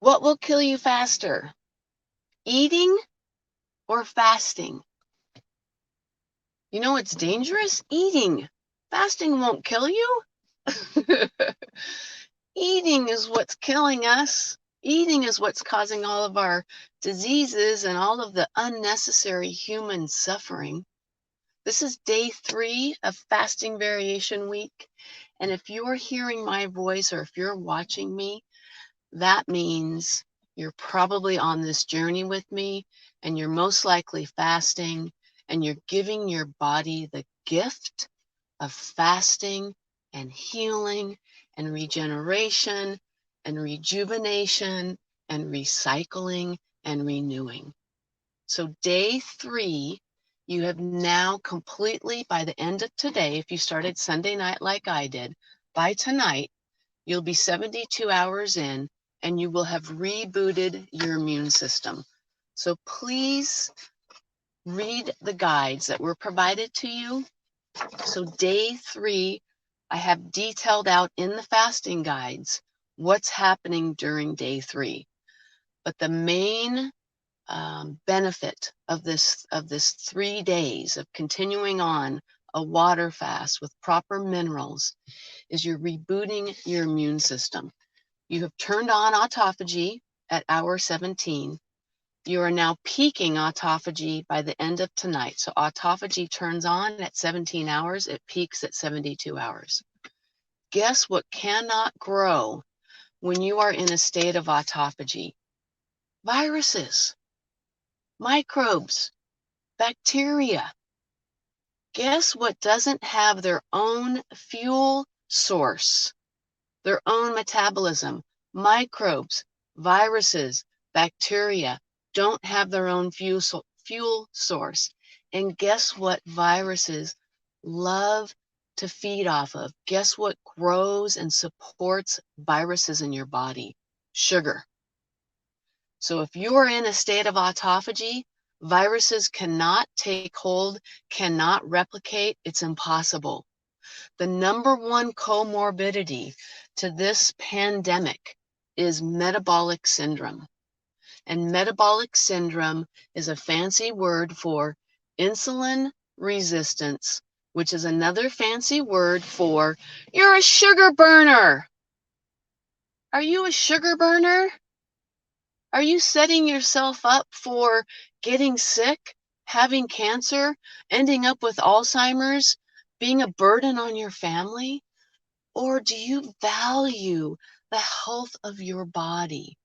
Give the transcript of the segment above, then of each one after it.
What will kill you faster? Eating or fasting? You know what's dangerous? Eating. Fasting won't kill you. Eating is what's killing us. Eating is what's causing all of our diseases and all of the unnecessary human suffering. This is day 3 of Fasting Variation Week. And if you're hearing my voice or if you're watching me, that means you're probably on this journey with me and you're most likely fasting and you're giving your body the gift of fasting and healing and regeneration and rejuvenation and recycling and renewing. So day 3, you have now completely, by the end of today, if you started Sunday night like I did, by tonight, you'll be 72 hours in and you will have rebooted your immune system. So please read the guides that were provided to you. So day 3, I have detailed out in the fasting guides what's happening during day 3. But the main benefit of this 3 days of continuing on a water fast with proper minerals is you're rebooting your immune system. You have turned on autophagy at hour 17. You are now peaking autophagy by the end of tonight. So autophagy turns on at 17 hours, it peaks at 72 hours. Guess what cannot grow when you are in a state of autophagy? Viruses, microbes, bacteria. Guess what doesn't have their own fuel source, their own metabolism? Microbes, viruses, bacteria don't have their own fuel source. And guess what viruses love to feed off of? Guess what grows and supports viruses in your body? Sugar. So if you are in a state of autophagy, viruses cannot take hold, cannot replicate. It's impossible. The number one comorbidity to this pandemic is metabolic syndrome. And metabolic syndrome is a fancy word for insulin resistance, which is another fancy word for you're a sugar burner. Are you a sugar burner? Are you setting yourself up for getting sick, having cancer, ending up with Alzheimer's, being a burden on your family? Or do you value the health of your body?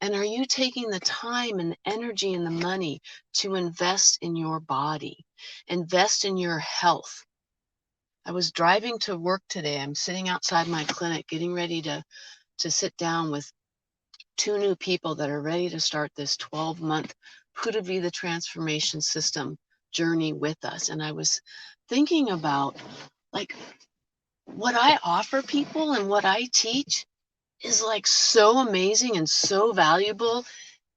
And are you taking the time and the energy and the money to invest in your body, invest in your health? I was driving to work today. I'm sitting outside my clinic getting ready to sit down with 2 new people that are ready to start this 12-month Pura Vida transformation system journey with us. And I was thinking about like what I offer people and what I teach is like so amazing and so valuable.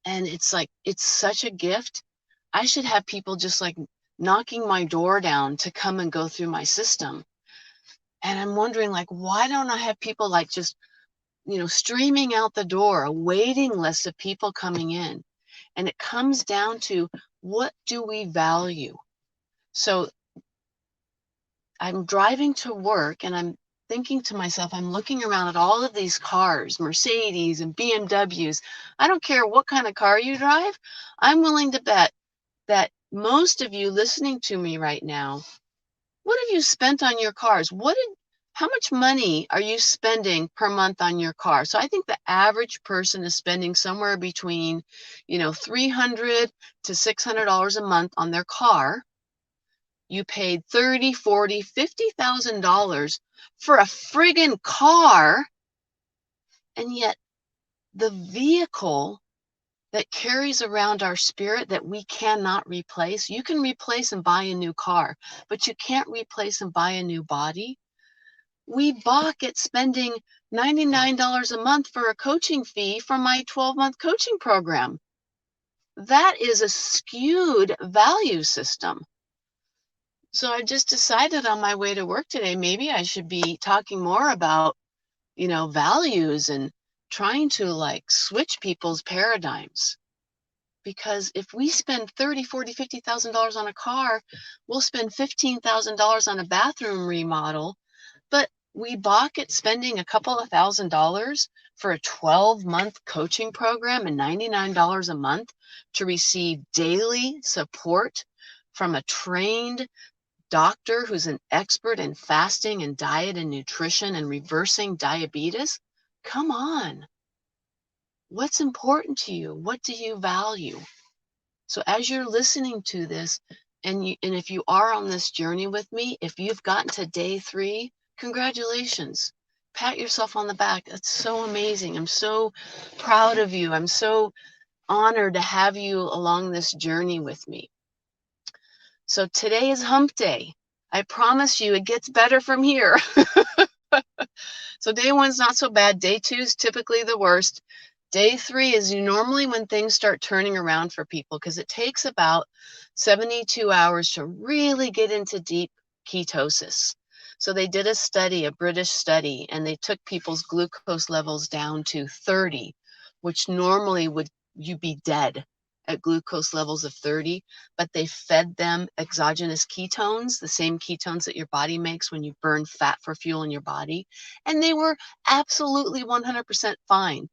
And it's like, it's such a gift. I should have people just like knocking my door down to come and go through my system. And I'm wondering like, why don't I have people like just, streaming out the door, a waiting list of people coming in? And it comes down to what do we value? So I'm driving to work and I'm thinking to myself, I'm looking around at all of these cars, Mercedes and BMWs. I don't care what kind of car you drive. I'm willing to bet that most of you listening to me right now, what have you spent on your cars? How much money are you spending per month on your car? So I think the average person is spending somewhere between, $300 to $600 a month on their car. You paid $30, $40, $50,000 for a friggin' car, and yet the vehicle that carries around our spirit that we cannot replace. You can replace and buy a new car, but you can't replace and buy a new body. We balk at spending $99 a month for a coaching fee for my 12-month coaching program. That is a skewed value system. So I just decided on my way to work today, maybe I should be talking more about, values and trying to like switch people's paradigms. Because if we spend $30, $40, $50,000 on a car, we'll spend $15,000 on a bathroom remodel, but we balk at spending a couple of $1,000s for a 12-month coaching program and $99 a month to receive daily support from a trained doctor who's an expert in fasting and diet and nutrition and reversing diabetes. Come on. What's important to you? What do you value? So as you're listening to this, and if you are on this journey with me, if you've gotten to day 3, congratulations. Pat yourself on the back. That's so amazing. I'm so proud of you. I'm so honored to have you along this journey with me. So today is hump day. I promise you it gets better from here. So day 1's not so bad. Day 2 is typically the worst. Day 3 is normally when things start turning around for people, because it takes about 72 hours to really get into deep ketosis. So they did a study, a British study, and they took people's glucose levels down to 30, which normally would you be dead at glucose levels of 30, but they fed them exogenous ketones, the same ketones that your body makes when you burn fat for fuel in your body, and they were absolutely 100% fine.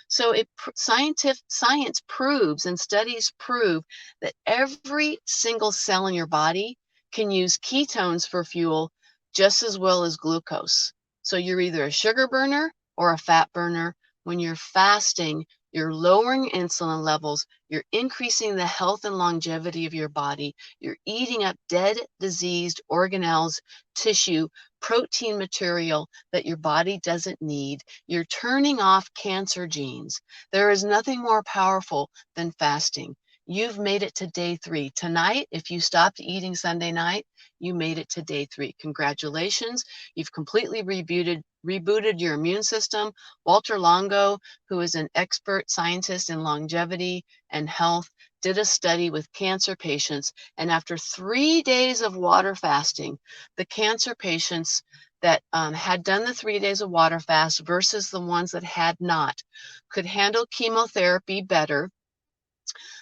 So science proves and studies prove that every single cell in your body can use ketones for fuel just as well as glucose. So you're either a sugar burner or a fat burner. When you're fasting, you're lowering insulin levels, you're increasing the health and longevity of your body, you're eating up dead, diseased organelles, tissue, protein material that your body doesn't need. You're turning off cancer genes. There is nothing more powerful than fasting. You've made it to day 3. Tonight, if you stopped eating Sunday night, you made it to day 3. Congratulations. You've completely rebooted your immune system. Walter Longo, who is an expert scientist in longevity and health, did a study with cancer patients. And after 3 days of water fasting, the cancer patients that had done the 3 days of water fast versus the ones that had not could handle chemotherapy better.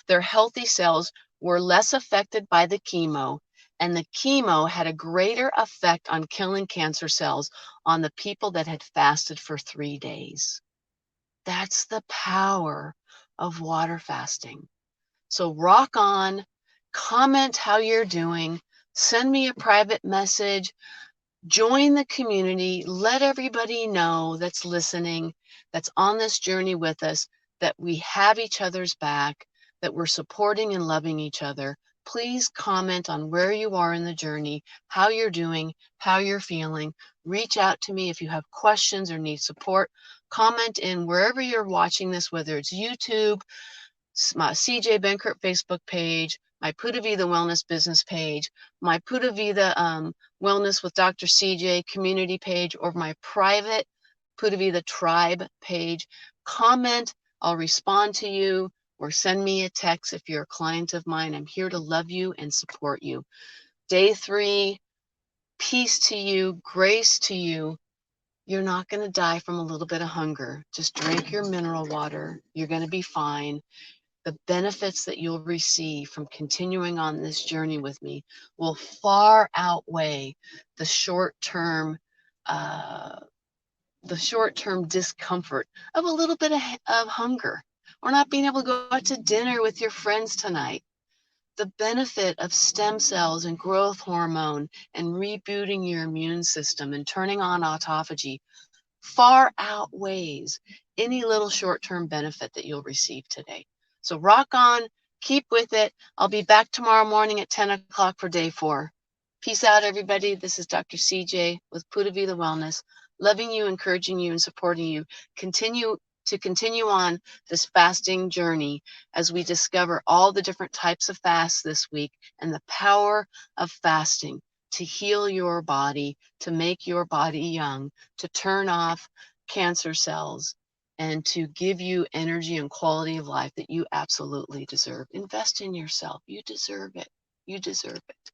Their healthy cells were less affected by the chemo, and the chemo had a greater effect on killing cancer cells on the people that had fasted for 3 days. That's the power of water fasting. So rock on, comment how you're doing, send me a private message, join the community, let everybody know that's listening, that's on this journey with us, that we have each other's back, that we're supporting and loving each other. Please comment on where you are in the journey, how you're doing, how you're feeling. Reach out to me if you have questions or need support. Comment in wherever you're watching this, whether it's YouTube, my CJ Benkert Facebook page, my Pura Vida Wellness business page, my Pura Vida Wellness with Dr. CJ community page, or my private Pura Vida Tribe page. Comment, I'll respond to you, or send me a text if you're a client of mine. I'm here to love you and support you. Day 3, peace to you, grace to you. You're not going to die from a little bit of hunger. Just drink your mineral water. You're going to be fine. The benefits that you'll receive from continuing on this journey with me will far outweigh the short-term discomfort of a little bit of hunger or not being able to go out to dinner with your friends tonight. The benefit of stem cells and growth hormone and rebooting your immune system and turning on autophagy far outweighs any little short-term benefit that you'll receive today. So rock on, keep with it. I'll be back tomorrow morning at 10 o'clock for day 4. Peace out, everybody. This is Dr. CJ with Pura Vida Wellness, loving you, encouraging you, and supporting you. Continue on this fasting journey as we discover all the different types of fasts this week and the power of fasting to heal your body, to make your body young, to turn off cancer cells, and to give you energy and quality of life that you absolutely deserve. Invest in yourself. You deserve it. You deserve it.